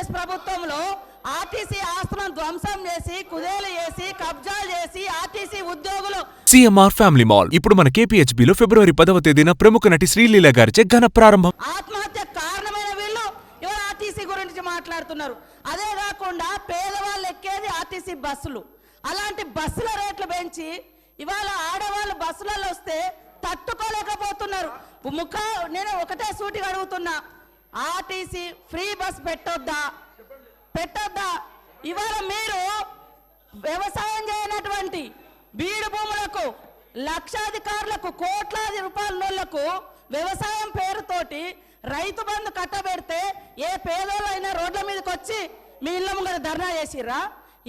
కాంగ్రెస్ ప్రభుత్వంలో ఆర్టీసీ ఆస్తులను ధ్వంసం చేసి కుదేలు చేసి కబ్జాలు చేసి ఆర్టీసీ ఉద్యోగులు సిఎంఆర్ ఫ్యామిలీ మాల్ ఇప్పుడు మన కేపీహెచ్బిలో ఫిబ్రవరి 10వ తేదీన ప్రముఖ నటి శ్రీలీల గారిచే ఘన ప్రారంభం. ఆత్మహత్య కారణమైన వీళ్ళు ఇవాళ ఆర్టీసీ గురించి మాట్లాడుతున్నారు. అదే కాకుండా పేదవాళ్ళు ఎక్కేది ఆర్టీసీ బస్సులు, అలాంటి బస్సుల రేట్లు పెంచి ఇవాళ ఆడవాళ్ళు బస్సులలో వస్తే తట్టుకోలేకపోతున్నారు. నేను ఒకటే సూటిగా అడుగుతున్నా, ఆర్టీసీ ఫ్రీ బస్ పెట్టొద్దా? ఇవాళ మీరు వ్యవసాయం చేయనటువంటి బీడు భూములకు, లక్షాధికారులకు, కోట్లాది రూపాయల నోళ్లకు వ్యవసాయం పేరుతోటి రైతు బంధు కట్టబెడితే ఏ పేదోళ్ళైనా రోడ్ల మీదకి వచ్చి మీ ఇళ్ళ ముంగర ధర్నా చేసిర్రా?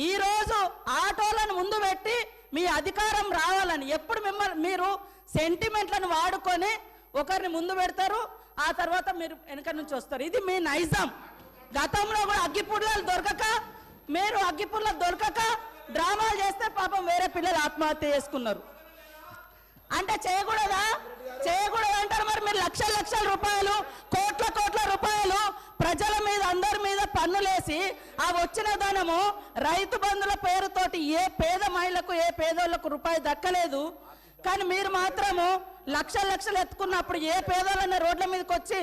ఈరోజు ఆటోలను ముందు పెట్టి మీ అధికారం రావాలని ఎప్పుడు మీరు సెంటిమెంట్లను వాడుకొని ఒకరిని ముందు పెడతారు, ఆ తర్వాత మీరు వెనక నుంచి వస్తారు. ఇది మీ నైజం. గతంలో కూడా అగ్గిపుల్లలు దొరకక డ్రామాలు చేస్తే పాపం వేరే పిల్లలు ఆత్మహత్య చేసుకున్నారు. అంటే చేయకూడదు అంటారు. మరి మీరు లక్షల రూపాయలు, కోట్ల రూపాయలు ప్రజల మీద, అందరి మీద పన్నులేసి ఆ వచ్చిన ధనము రైతు బంధుల పేరుతోటి ఏ పేద మహిళకు, ఏ పేదోళ్లకు రూపాయి దక్కలేదు. కానీ మీరు మాత్రము లక్షలు ఎత్తుకున్నప్పుడు ఏ పేదోళ్ళన్న రోడ్ల మీదకి వచ్చి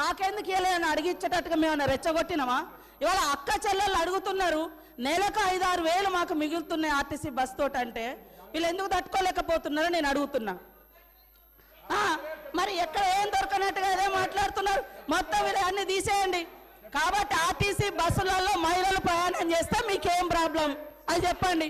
మాకెందుకు ఇవ్వలేదని అడిగించేటట్టుగా మేము రెచ్చగొట్టినామా? ఇవాళ అక్క చెల్లెళ్ళు అడుగుతున్నారు, నెలకు 5-6 వేలు మాకు మిగులుతున్నాయి ఆర్టీసీ బస్ తోటి. అంటే వీళ్ళు ఎందుకు తట్టుకోలేకపోతున్నారో నేను అడుగుతున్నా. మరి ఎక్కడ ఏం దొరకనట్టుగా అదే మాట్లాడుతున్నారు. మొత్తం వీళ్ళు అన్ని తీసేయండి. కాబట్టి ఆర్టీసీ బస్సులలో మహిళలు ప్రయాణం చేస్తే మీకేం ప్రాబ్లం అది చెప్పండి.